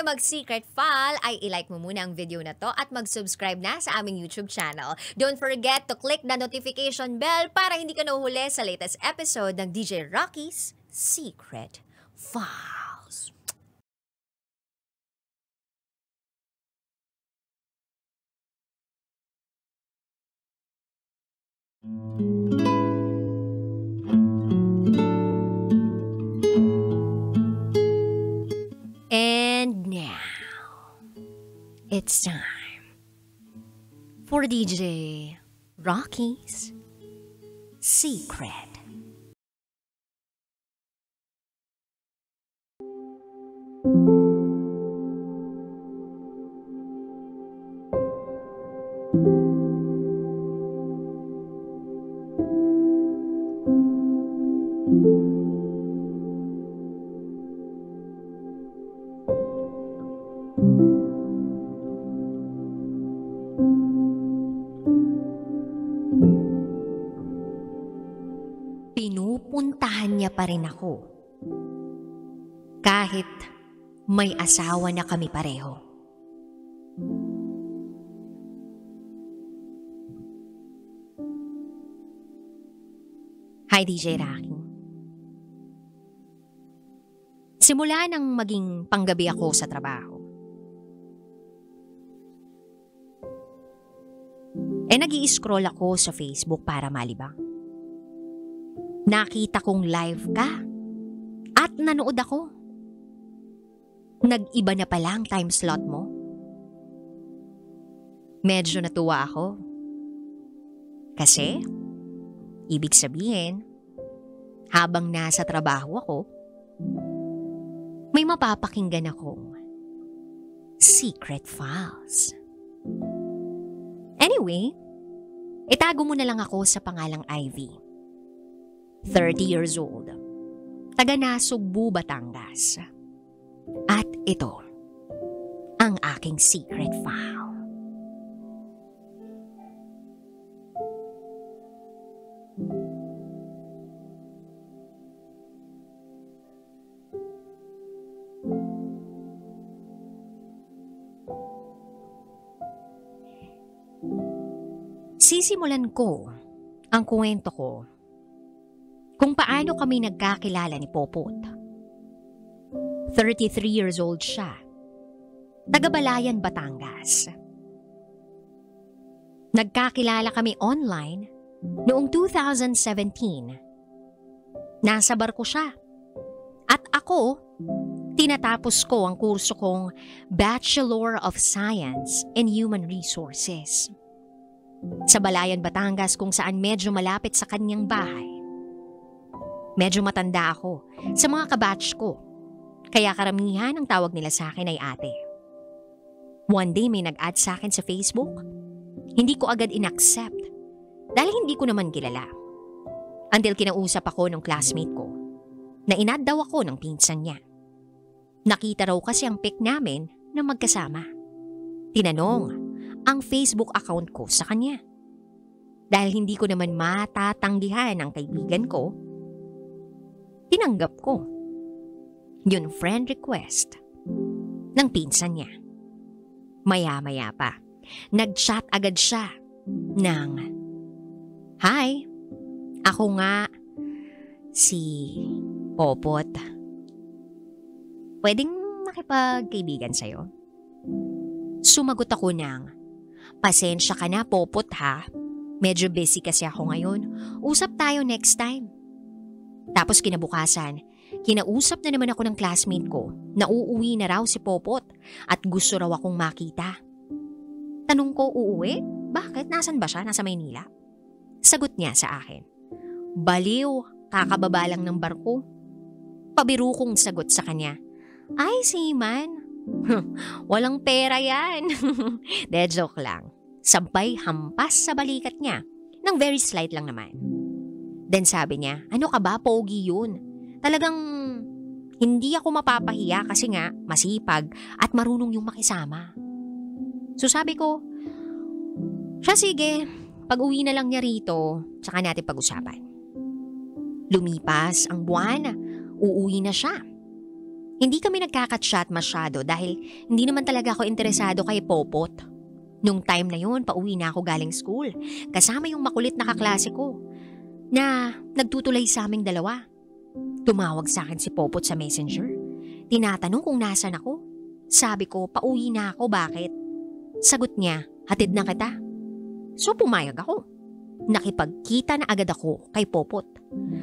tayo mag-secret file, ay ilike mo muna ang video na to at mag-subscribe na sa aming YouTube channel. Don't forget to click the notification bell para hindi ka nahuhuli sa latest episode ng DJ Rocky's Secret Files. And now, it's time for DJ Rocky's Secret. Pinupuntahan niya pa rin ako. Kahit may asawa na kami pareho. Hi DJ Rocky. Simula nang maging panggabi ako sa trabaho, nag-i-scroll ako sa Facebook para malibang. Nakita kong live ka at nanood ako. Nag-iba na pala ang time slot mo. Medyo natuwa ako. Kasi, ibig sabihin, habang nasa trabaho ako, may mapapakinggan akong secret files. Anyway, itago mo na lang ako sa pangalang Ivy. 30 years old. Taga Nasugbu, Batangas. At ito, ang aking secret file. Sisimulan ko ang kwento ko kung paano kami nagkakilala ni Popot. 33 years old siya. Taga-Balayan, Batangas. Nagkakilala kami online noong 2017. Nasa barko siya. At ako, tinatapos ko ang kurso kong Bachelor of Science in Human Resources. Sa Balayan, Batangas kung saan medyo malapit sa kanyang bahay. Medyo matanda ako sa mga kabatch ko, kaya karamihan ang tawag nila sa akin ay ate. One day may nag-add sa akin sa Facebook. Hindi ko agad in-accept dahil hindi ko naman kilala. Until kinausap ako ng classmate ko na in-add daw ako ng pinsan niya. Nakita raw kasi ang pic namin na magkasama. Tinanong ang Facebook account ko sa kanya. Dahil hindi ko naman matatanggihan ang kaibigan ko, tinanggap ko yung friend request ng pinsan niya. Maya-maya pa, nag-chat agad siya ng, "Hi, ako nga si Popot. Pwedeng makipagkaibigan sa'yo?" Sumagot ako ng, "Pasensya ka na, Popot ha. Medyo busy kasi ako ngayon. Usap tayo next time." Tapos kinabukasan, kinausap na naman ako ng classmate ko na uuwi na raw si Popot at gusto raw akong makita. Tanong ko, uuwi? Bakit? Nasaan ba siya? Nasa Maynila? Sagot niya sa akin, "Baliw, kakababa lang ng barko." Pabiro kong sagot sa kanya, "Ay, seaman. Walang pera yan." De joke lang. Sabay hampas sa balikat niya, nang very slight lang naman. Then sabi niya, "Ano ka ba, pogi yun? Talagang hindi ako mapapahiya kasi nga masipag at marunong yung makisama." So sabi ko, "Siya sige, pag-uwi na lang niya rito, tsaka natin pag-usapan." Lumipas ang buwan, uuwi na siya. Hindi kami nagkaka-chat masyado dahil hindi naman talaga ako interesado kay Popot. Nung time na yun, pauwi na ako galing school. Kasama yung makulit na kaklase ko na nagtutulay sa aming dalawa. Tumawag sa akin si Popot sa messenger. Tinatanong kung nasan ako. Sabi ko, pauwi na ako, bakit? Sagot niya, hatid na kita. So pumayag ako. Nakipagkita na agad ako kay Popot.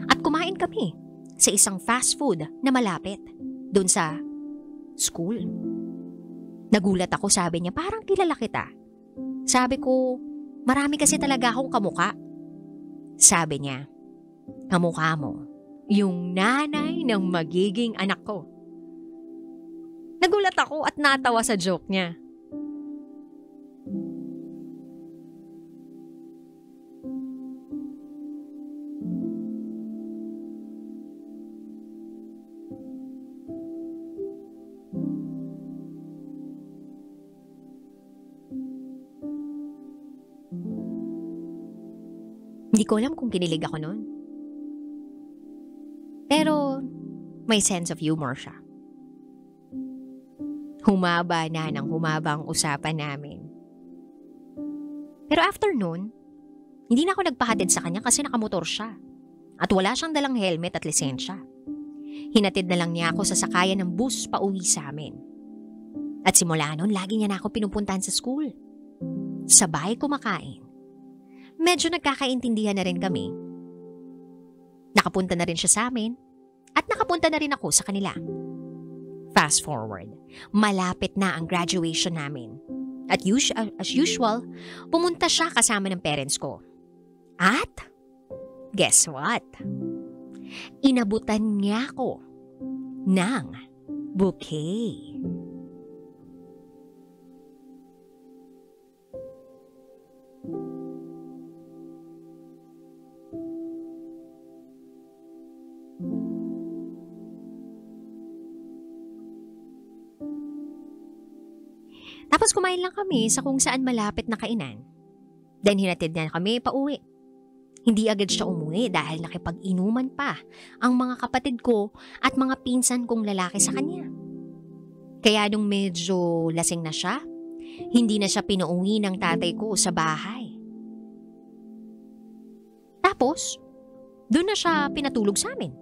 At kumain kami sa isang fast food na malapit doon sa school. Nagulat ako, sabi niya, parang kilala kita. Sabi ko, marami kasi talaga akong kamuka. Sabi niya, kamukha mo yung nanay ng magiging anak ko. Nagulat ako at natawa sa joke niya. Hindi ko alam kung kinilig ako noon. Pero may sense of humor siya. Humaba na ng humaba ang usapan namin. Pero after noon, hindi na ako nagpahatid sa kanya kasi nakamotor siya. At wala siyang dalang helmet at lisensya. Hinatid na lang niya ako sa sakayan ng bus pauwi sa amin. At simula noon, lagi niya na ako pinupuntahan sa school. Sabay kumakain. Medyo nagkakaintindihan na rin kami. Nakapunta na rin siya sa amin at nakapunta na rin ako sa kanila. Fast forward, malapit na ang graduation namin. At as usual, pumunta siya kasama ng parents ko. At guess what? Inabutan niya ako ng bouquet. Tapos kumain lang kami sa kung saan malapit na kainan. Then hinatid na kami pauwi. Hindi agad siya umuwi dahil nakipag-inuman pa ang mga kapatid ko at mga pinsan kong lalaki sa kanya. Kaya nung medyo lasing na siya, hindi na siya pinauwi ng tatay ko sa bahay. Tapos, doon na siya pinatulog sa amin.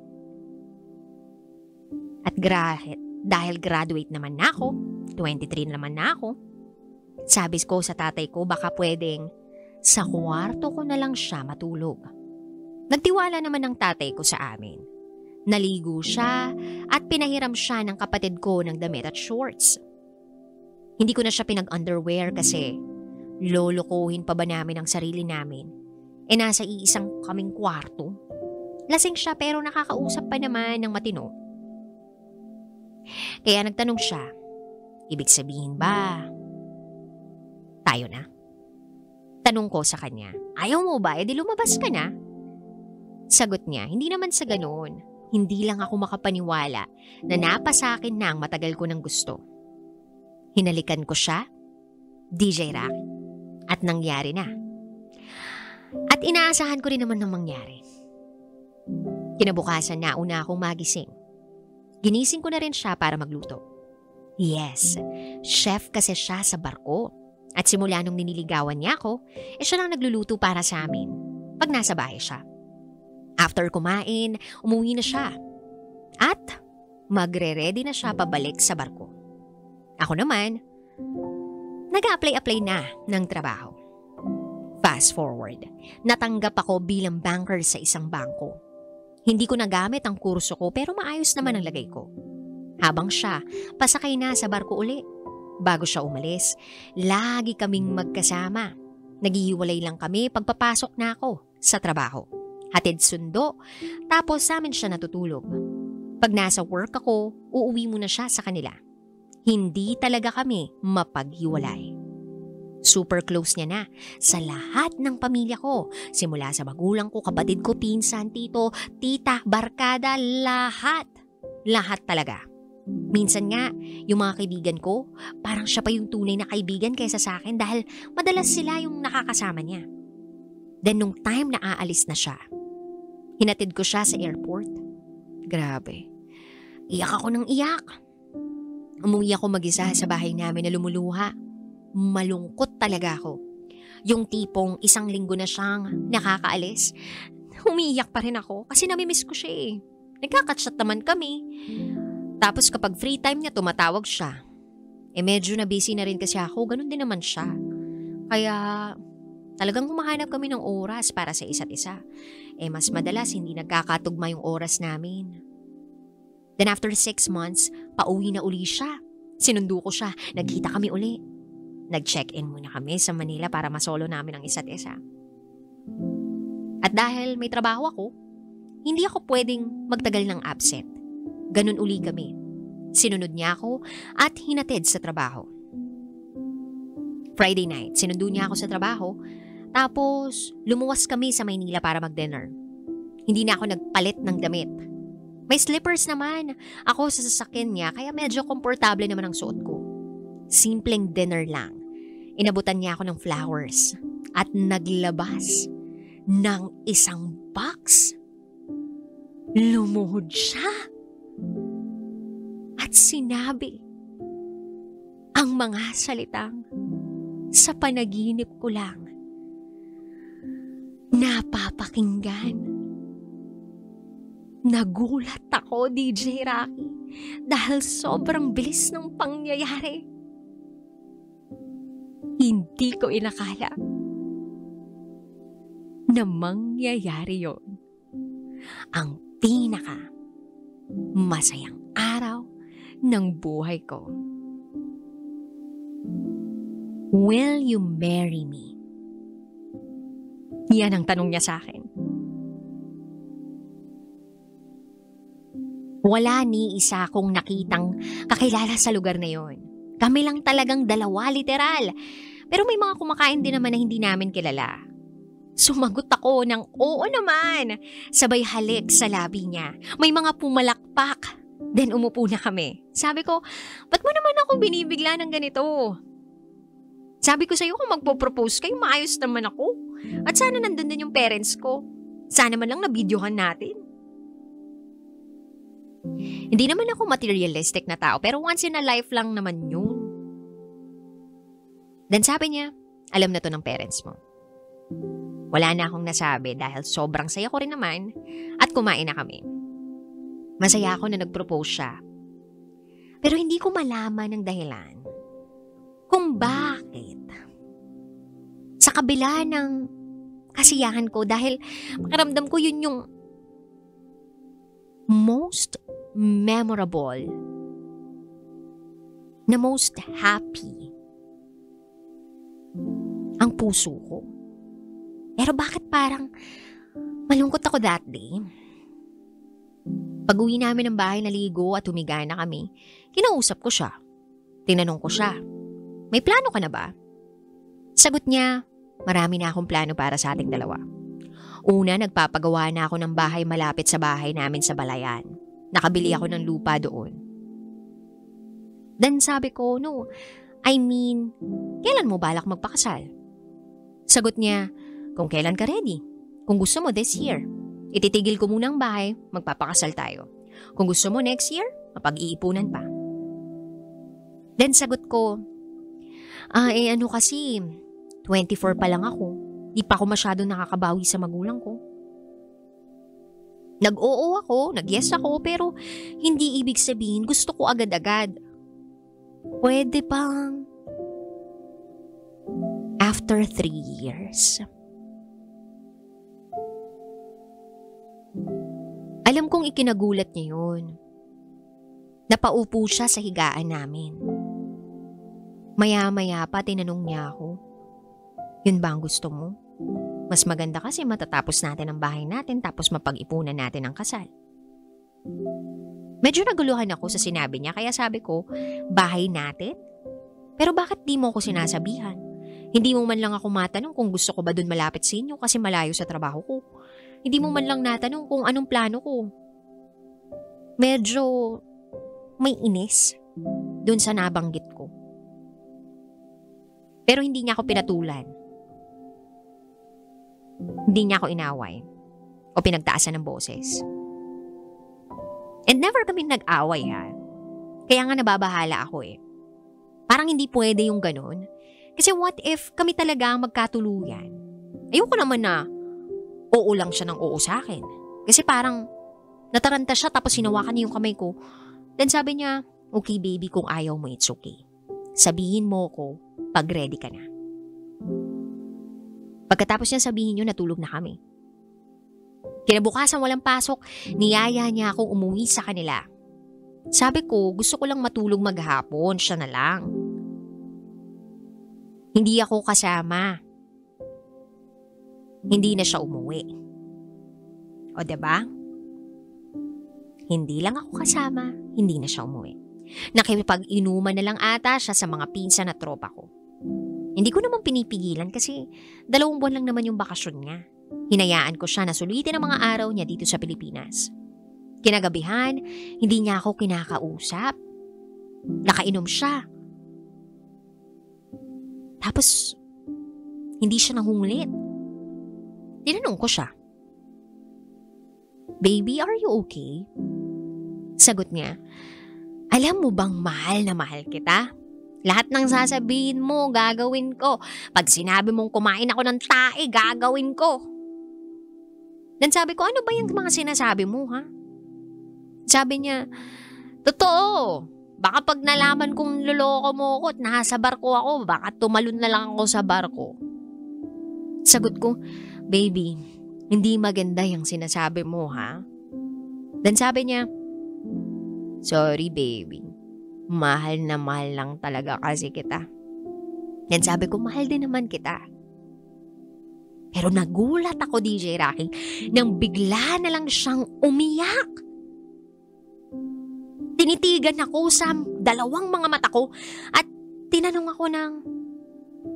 At dahil graduate naman na ako, 23 naman na ako, sabi ko sa tatay ko baka pwedeng sa kwarto ko na lang siya matulog. Nagtiwala naman ng tatay ko sa amin. Naligo siya at pinahiram siya ng kapatid ko ng damit at shorts. Hindi ko na siya pinag-underwear kasi lolokohin pa ba namin ang sarili namin? Nasa iisang kaming kwarto. Lasing siya pero nakakausap pa naman ng matino. Kaya nagtanong siya, ibig sabihin ba tayo na? Tanong ko sa kanya, ayaw mo ba? Di lumabas ka na? Sagot niya, hindi naman sa ganoon. Hindi lang ako makapaniwala na napasa akin na ang matagal ko ng gusto. Hinalikan ko siya, DJ Rack, at nangyari na. At inaasahan ko rin naman ng mangyari. Kinabukasan nauna akong magising. Ginising ko na rin siya para magluto. Yes, chef kasi siya sa barko. At simula nung niniligawan niya ako, siya lang nagluluto para sa amin pag nasa bahay siya. After kumain, umuwi na siya. At magre-ready na siya pabalik sa barko. Ako naman, nag-a-apply na ng trabaho. Fast forward, natanggap ako bilang banker sa isang bangko. Hindi ko nagamit ang kurso ko pero maayos naman ang lagay ko. Habang siya, pasakay na sa barko uli. Bago siya umalis, lagi kaming magkasama. Naghihiwalay lang kami pagpapasok na ako sa trabaho. Hatid sundo, tapos sa amin siya natutulog. Pag nasa work ako, uuwi muna siya sa kanila. Hindi talaga kami mapaghiwalay. Super close niya na sa lahat ng pamilya ko. Simula sa magulang ko, kapatid ko, pinsan, tito, tita, barkada, lahat. Lahat talaga. Minsan nga, yung mga kaibigan ko, parang siya pa yung tunay na kaibigan kaysa sa akin dahil madalas sila yung nakakasama niya. Then nung time na aalis na siya, hinatid ko siya sa airport. Grabe. Iyak ako ng iyak. Umuwi ako mag-isa sa bahay namin na lumuluha. Malungkot talaga ako. Yung tipong isang linggo na siyang nakakaalis. Umiiyak pa rin ako kasi namimiss ko siya eh. Nagkakatchat naman kami. Tapos kapag free time niya, tumatawag siya. Medyo na busy na rin kasi ako, ganun din naman siya. Kaya talagang humahanap kami ng oras para sa isa't isa. Mas madalas hindi nagkakatugma yung oras namin. Then after 6 months, pauwi na uli siya. Sinundo ko siya, nagkita kami uli. Nag-check-in muna kami sa Manila para masolo namin ang isa't isa. At dahil may trabaho ako, hindi ako pwedeng magtagal ng absent. Ganun uli kami. Sinunod niya ako at hinatid sa trabaho. Friday night, sinundo niya ako sa trabaho. Tapos, lumuwas kami sa Maynila para mag-dinner. Hindi na ako nagpalit ng damit. May slippers naman ako sa sasakyan niya kaya medyo komportable naman ang suot ko. Simpleng dinner lang. Inabutan niya ako ng flowers at naglabas ng isang box. Lumuhod siya at sinabi ang mga salitang sa panaginip ko lang napapakinggan. Nagulat ako, DJ Rocky, dahil sobrang bilis ng pangyayari. Hindi ko inakala na mangyayari yon. Ang pinaka masayang araw ng buhay ko. Will you marry me? Yan ang tanong niya sa akin. Wala ni isa akong nakitang kakilala sa lugar na yon. Kami lang talagang dalawa, literal. Pero may mga kumakain din naman na hindi namin kilala. Sumagot ako ng oo naman. Sabay halik sa labi niya. May mga pumalakpak. Then umupo na kami. Sabi ko, ba't mo naman ako binibigla ng ganito? Sabi ko sa'yo kung magpo-propose kayo, maayos naman ako. At sana nandun din yung parents ko. Sana man lang na-videohan natin. Hindi naman ako materialistic na tao, pero once in a life lang naman yun. Then sabi niya, alam na to ng parents mo. Wala na akong nasabi dahil sobrang saya ko rin naman at kumain na kami. Masaya ako na nag-propose siya. Pero hindi ko malaman ang dahilan kung bakit. Sa kabila ng kasiyahan ko dahil pakiramdam ko yun yung most memorable na most happy ang puso ko. Pero bakit parang malungkot ako that day? Pag-uwi namin ng bahay, naligo at humiga na kami, kinausap ko siya. Tinanong ko siya, may plano ka na ba? Sagot niya, marami na akong plano para sa ating dalawa. Una, nagpapagawa na ako ng bahay malapit sa bahay namin sa Balayan. Nakabili ako ng lupa doon. Then sabi ko, no, I mean, kailan mo balak magpakasal? Sagot niya, kung kailan ka ready. Kung gusto mo this year, ititigil ko muna ang bahay, magpapakasal tayo. Kung gusto mo next year, mapag-iipunan pa. Then sagot ko, ano kasi, 24 pa lang ako. Di pa ako masyadong nakakabawi sa magulang ko. Nag-oo ako, nag-yes ako, pero hindi ibig sabihin gusto ko agad-agad. Pwede bang after 3 years? Alam kong ikinagulat niya yun. Napaupo siya sa higaan namin. Maya-maya pa tinanong niya ako, yun ba ang gusto mo? Mas maganda kasi matatapos natin ang bahay natin tapos mapag-ipunan natin ang kasal. Medyo naguluhan ako sa sinabi niya kaya sabi ko, bahay natin? Pero bakit di mo ako sinasabihan? Hindi mo man lang ako matanong kung gusto ko ba dun malapit sa inyo kasi malayo sa trabaho ko. Hindi mo man lang natanong kung anong plano ko. Medyo may inis dun sa nabanggit ko. Pero hindi niya ako pinatulan. Hindi niya ako inaway o pinagtaasan ng boses. And never kami nag-away ha. Kaya nga nababahala ako eh. Parang hindi pwede yung ganun. Kasi what if kami talaga ang magkatuluyan? Ayoko naman na oo lang siya ng oo sa akin. Kasi parang nataranta siya tapos hinawakan niya yung kamay ko. Then sabi niya, okay baby, kung ayaw mo it's okay. Sabihin mo ko pag ready ka na. Pagkatapos niya sabihin yun, natulog na kami. Kinabukasan walang pasok, niyaya niya akong umuwi sa kanila. Sabi ko, gusto ko lang matulog maghapon, siya na lang. Hindi ako kasama. Hindi na siya umuwi. O diba? Hindi lang ako kasama, hindi na siya umuwi. Nakipag-inuman na lang ata siya sa mga pinsan at tropa ko. Hindi ko naman pinipigilan kasi 2 buwan lang naman yung bakasyon niya. Hinayaan ko siya na sulitin ang mga araw niya dito sa Pilipinas. Kinagabihan, hindi niya ako kinakausap. Nakainom siya. Tapos, hindi siya nangungulit. Tinanong ko siya, "Baby, are you okay?" Sagot niya, "Alam mo bang mahal na mahal kita? Lahat ng sasabihin mo, gagawin ko. Pag sinabi mong kumain ako ng tae, gagawin ko." Dan sabi ko, "Ano ba yung mga sinasabi mo, ha?" Sabi niya, "Totoo. Baka pag nalaman kong loloko mo ako at nasa barko ako, baka tumalon na lang ako sa barko." Sagot ko, "Baby, hindi maganda yung sinasabi mo, ha?" Dan sabi niya, "Sorry, baby. Mahal na mahal lang talaga kasi kita." Dan sabi ko, "Mahal din naman kita." Pero nagulat ako, DJ Rocky, nang bigla na lang siyang umiyak. Tinitigan ako sa 2 mga mata ko at tinanong ako ng,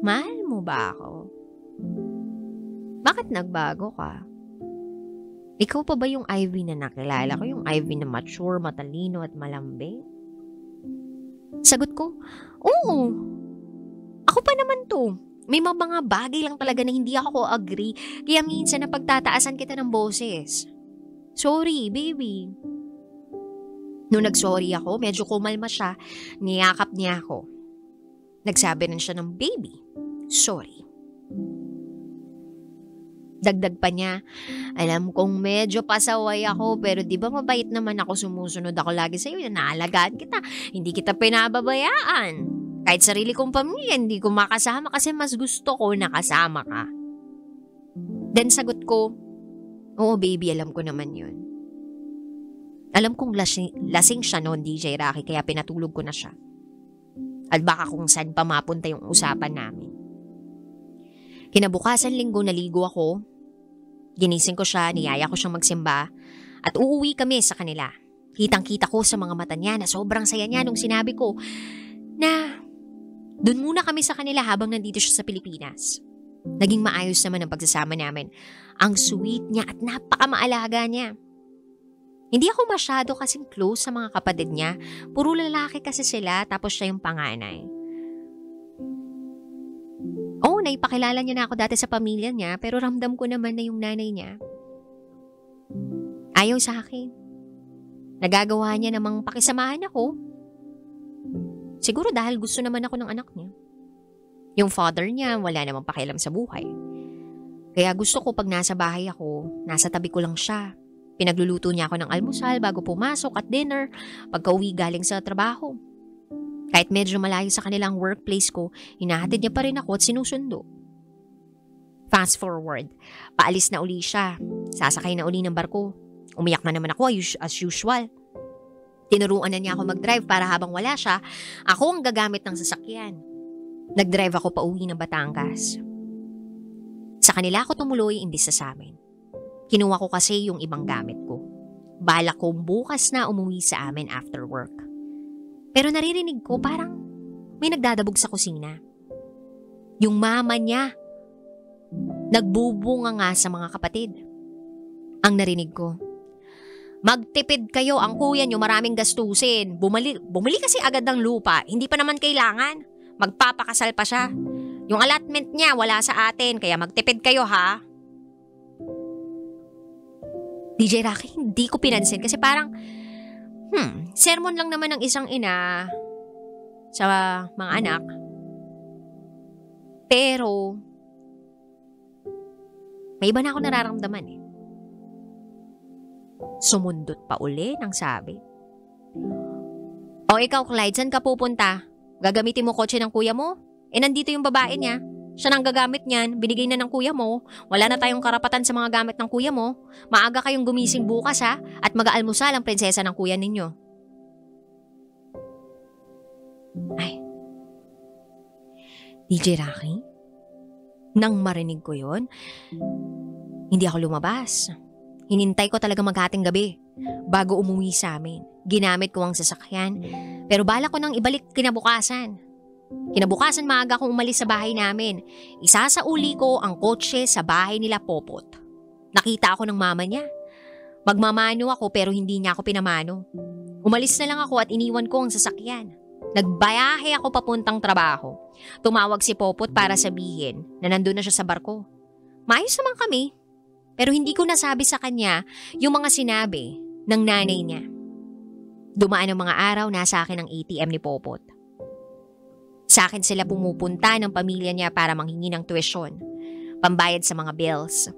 "Mahal mo ba ako? Bakit nagbago ka? Ikaw pa ba yung Ivy na nakilala ko? Yung Ivy na mature, matalino at malambing?" Sagot ko, "Oo. Ako pa naman to. May mga bagay lang talaga na hindi ako agree. Kaya minsan napagtataasan kita ng boses. Sorry, baby." Nung nag-sorry ako, medyo kumalma siya. Niyakap niya ako. Nagsabi rin siya ng, "Baby, sorry." Dagdag pa niya, "Alam kong medyo pasaway ako, pero di ba mabait naman ako, sumusunod ako lagi sa'yo, naalagaan kita, hindi kita pinababayaan. Kahit sarili kong pamilya, hindi ko makasama kasi mas gusto ko nakasama ka." Then sagot ko, "Oo baby, alam ko naman yun." Alam kong lasing siya noon, DJ Rocky, kaya pinatulog ko na siya. At baka kung saan pa mapunta yung usapan namin. Kinabukasan linggo, naligo ako. Ginising ko siya, niyaya ko siyang magsimba at uuwi kami sa kanila. Kitang-kita ko sa mga mata niya na sobrang saya niya nung sinabi ko na dun muna kami sa kanila habang nandito siya sa Pilipinas. Naging maayos naman ang pagsasama namin. Ang sweet niya at napakamaalaga niya. Hindi ako masyado kasing close sa mga kapatid niya. Puro lalaki kasi sila, tapos siya yung panganay. Oo, naipakilala niya na ako dati sa pamilya niya, pero ramdam ko naman na yung nanay niya ayaw sa akin. Nagagawa niya namang pakisamahan ako. Siguro dahil gusto naman ako ng anak niya. Yung father niya, wala namang pakialam sa buhay. Kaya gusto ko pag nasa bahay ako, nasa tabi ko lang siya. Pinagluluto niya ako ng almusal bago pumasok at dinner pagka-uwi galing sa trabaho. Kahit medyo malayo sa kanilang workplace ko, hinahatid niya pa rin ako at sinusundo. Fast forward, paalis na uli siya. Sasakay na uli ng barko. Umiyak na naman ako as usual. Tinuruan na niya ako mag-drive para habang wala siya, ako ang gagamit ng sasakyan. Nag-drive ako pa uwi ng Batangas. Sa kanila ako tumuloy imbis sa amin. Kinuha ko kasi yung ibang gamit ko. Balak ko bukas na umuwi sa amin after work. Pero naririnig ko parang may nagdadabog sa kusina. Yung mama niya. Nagbubunga nga sa mga kapatid. Ang narinig ko, "Magtipid kayo, ang kuya nyo maraming gastusin. Bumili kasi agad ng lupa, hindi pa naman kailangan. Magpapakasal pa siya. Yung allotment niya wala sa atin, kaya magtipid kayo ha." DJ Rocky, hindi ko pinansin kasi parang Sermon lang naman ng isang ina sa mga anak. Pero, may iba na ako nararamdaman eh. Sumundot pa uli ng sabi. O ikaw, Clyde, saan ka pupunta? Gagamitin mo kotse ng kuya mo? Nandito yung babae niya. Siya nang gagamit niyan, binigay na ng kuya mo. Wala na tayong karapatan sa mga gamit ng kuya mo. Maaga kayong gumising bukas ha, at mag-aalmusal ang prinsesa ng kuya ninyo. Ay. DJ Rocky? Nang marinig ko yon, hindi ako lumabas. Hinintay ko talaga maghating gabi bago umuwi sa amin. Ginamit ko ang sasakyan, pero bala ko nang ibalik kinabukasan. Kinabukasan maaga akong umalis sa bahay namin. Isasauli ko ang kotse sa bahay nila Popot. Nakita ako ng mama niya. Magmamano ako pero hindi niya ako pinamano. Umalis na lang ako at iniwan ko ang sasakyan. Nagbayahe ako papuntang trabaho. Tumawag si Popot para sabihin na nandun na siya sa barko. Maayos naman kami, pero hindi ko nasabi sa kanya yung mga sinabi ng nanay niya. Dumaan ang mga araw, nasa akin ang ATM ni Popot. Sa akin sila pumupunta ng pamilya niya para manghingi ng tuition, pambayad sa mga bills.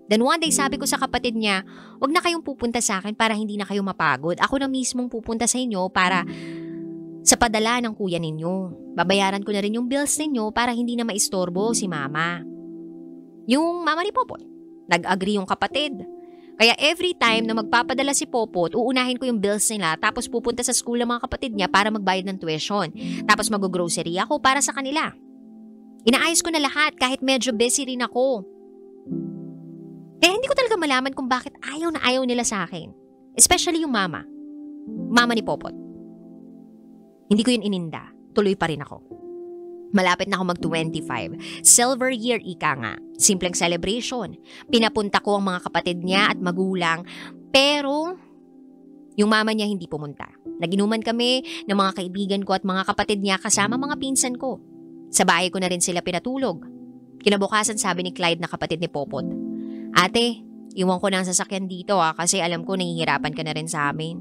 Then one day sabi ko sa kapatid niya, wag na kayong pupunta sa akin para hindi na kayo mapagod. Ako na mismong pupunta sa inyo para sa padala ng kuya ninyo. Babayaran ko na rin yung bills ninyo para hindi na maistorbo si mama. Yung mama ni Popot, nag-agree yung kapatid. Kaya every time na magpapadala si Popot, uunahin ko yung bills nila tapos pupunta sa school ng mga kapatid niya para magbayad ng tuition. Tapos mag-grocery ako para sa kanila. Inaayos ko na lahat kahit medyo busy rin ako. Kaya hindi ko talaga malaman kung bakit ayaw na ayaw nila sa akin. Especially yung mama. Mama ni Popot. Hindi ko yun ininda. Tuloy pa rin ako. Malapit na ako mag-25. Silver year ika nga. Simpleng celebration. Pinapunta ko ang mga kapatid niya at magulang. Pero, yung mama niya hindi pumunta. Naginuman kami ng mga kaibigan ko at mga kapatid niya kasama mga pinsan ko. Sa bahay ko na rin sila pinatulog. Kinabukasan sabi ni Clyde na kapatid ni Popot, Ate, iwan ko na ang sasakyan dito kasi alam ko nahihirapan ka na rin sa amin.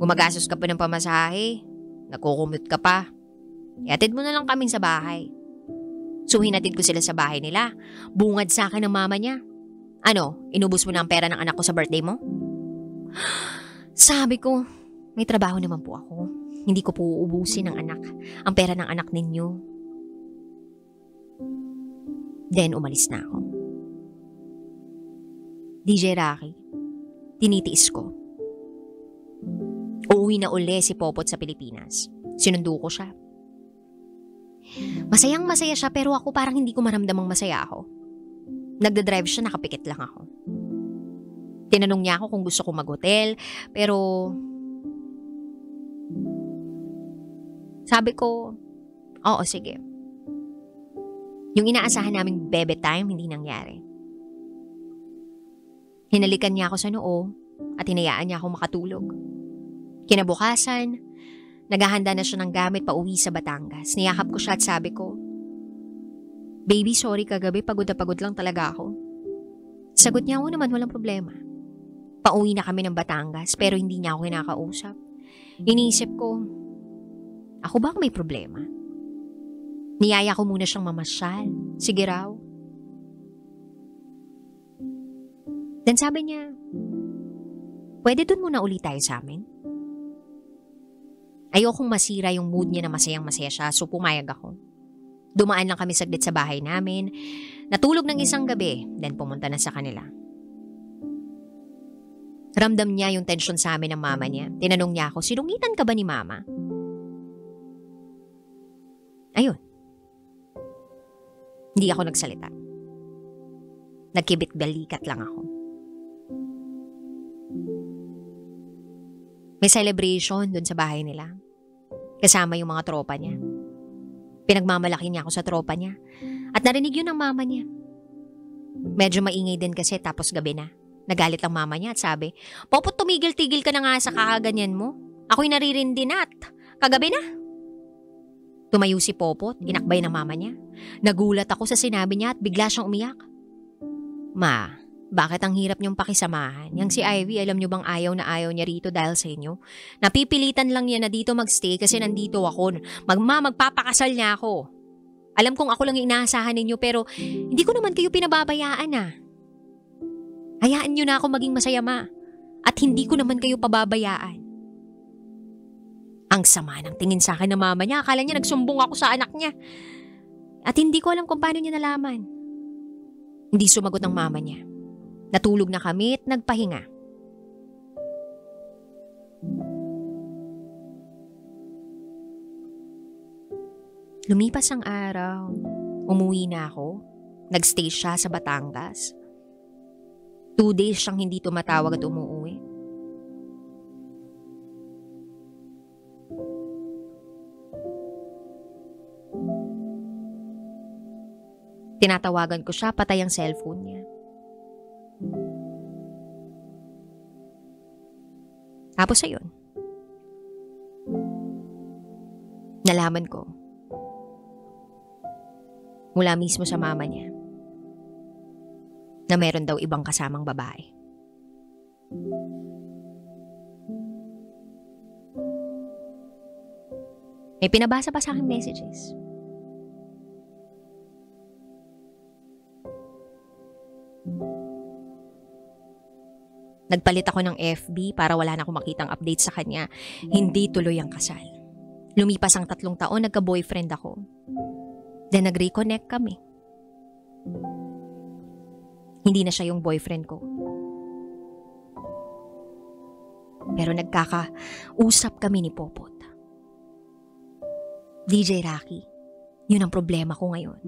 Gumagastos ka pa ng pamasahe. Nagkukumute ka pa. Iatid mo na lang kami sa bahay. So hinatid ko sila sa bahay nila. Bungad sa akin ng mama niya. Ano, inubos mo na ang pera ng anak ko sa birthday mo? Sabi ko, may trabaho naman po ako. Hindi ko po uubusin ng anak ang pera ng anak ninyo. Then umalis na ako. DJ Rocky, tinitiis ko. Uuwi na uli si Popot sa Pilipinas. Sinundo ko siya. Masayang masaya siya pero ako parang hindi ko maramdamang masaya ako. Nagdadrive siya, nakapikit lang ako. Tinanong niya ako kung gusto ko mag-hotel, pero sabi ko, oo sige. Yung inaasahan naming bebe time, hindi nangyari. Hinalikan niya ako sa noo at hinayaan niya ako makatulog. Kinabukasan, naghahanda na siya ng gamit pa uwi sa Batangas. Niyakap ko siya at sabi ko, Baby, sorry kagabi, pagod na pagod lang talaga ako. Sagot niya, oo naman, walang problema. Pauwi na kami ng Batangas pero hindi niya ako kinakausap. Iniisip ko, ako ba may problema? Niyaya ko muna siyang mamasyal. Sige raw. Then sabi niya, pwede dun muna ulit tayo sa amin? Ayokong masira yung mood niya na masayang masaya siya, so pumayag ako. Dumaan lang kami saglit sa bahay namin, natulog ng isang gabi, then pumunta na sa kanila. Ramdam niya yung tensyon sa amin ng mama niya. Tinanong niya ako, sinungitan ka ba ni mama? Ayun. Hindi ako nagsalita. Nagkibit-balikat lang ako. May celebration dun sa bahay nila. Kasama yung mga tropa niya. Pinagmamalaki niya ako sa tropa niya. At narinig yun ng mama niya. Medyo maingay din kasi tapos gabi na. Nagalit ang mama niya at sabi, Popot, tumigil-tigil ka na nga sa kakaganyan mo. Ako'y naririndi na at kagabi na. Tumayo si Popot, inakbay ng mama niya. Nagulat ako sa sinabi niya at bigla siyang umiyak. Ma, Bakit ang hirap niyong pakisamahan? Yang si Ivy, alam niyo bang ayaw na ayaw niya rito dahil sa inyo? Napipilitan lang niya na dito magstay kasi nandito ako. Magpapakasal niya ako. Alam kong ako lang yung inaasahan ninyo pero hindi ko naman kayo pinababayaan ah. Hayaan niyo na ako maging masaya, Ma. At hindi ko naman kayo pababayaan. Ang sama ng tingin sa akin ng mama niya. Akala niya nagsumbong ako sa anak niya. At hindi ko alam kung paano niya nalaman. Hindi sumagot ng mama niya. Natulog na kami at nagpahinga. Lumipas ang araw. Umuwi na ako. Nagstay siya sa Batangas. 2 days siyang hindi tumatawag at umuwi. Tinatawagan ko siya, patay ang cellphone niya. Tapos ayun. Nalaman ko. Mula mismo sa mama niya. Na meron daw ibang kasamang babae. May pinabasa pa sa aking messages. Nagpalit ako ng FB para wala na akong makitang update sa kanya. Hindi tuloy ang kasal. Lumipas ang 3 taon, nagka-boyfriend ako. Then nag-reconnect kami. Hindi na siya yung boyfriend ko. Pero nagkakausap kami ni Popot. DJ Rocky, yun ang problema ko ngayon.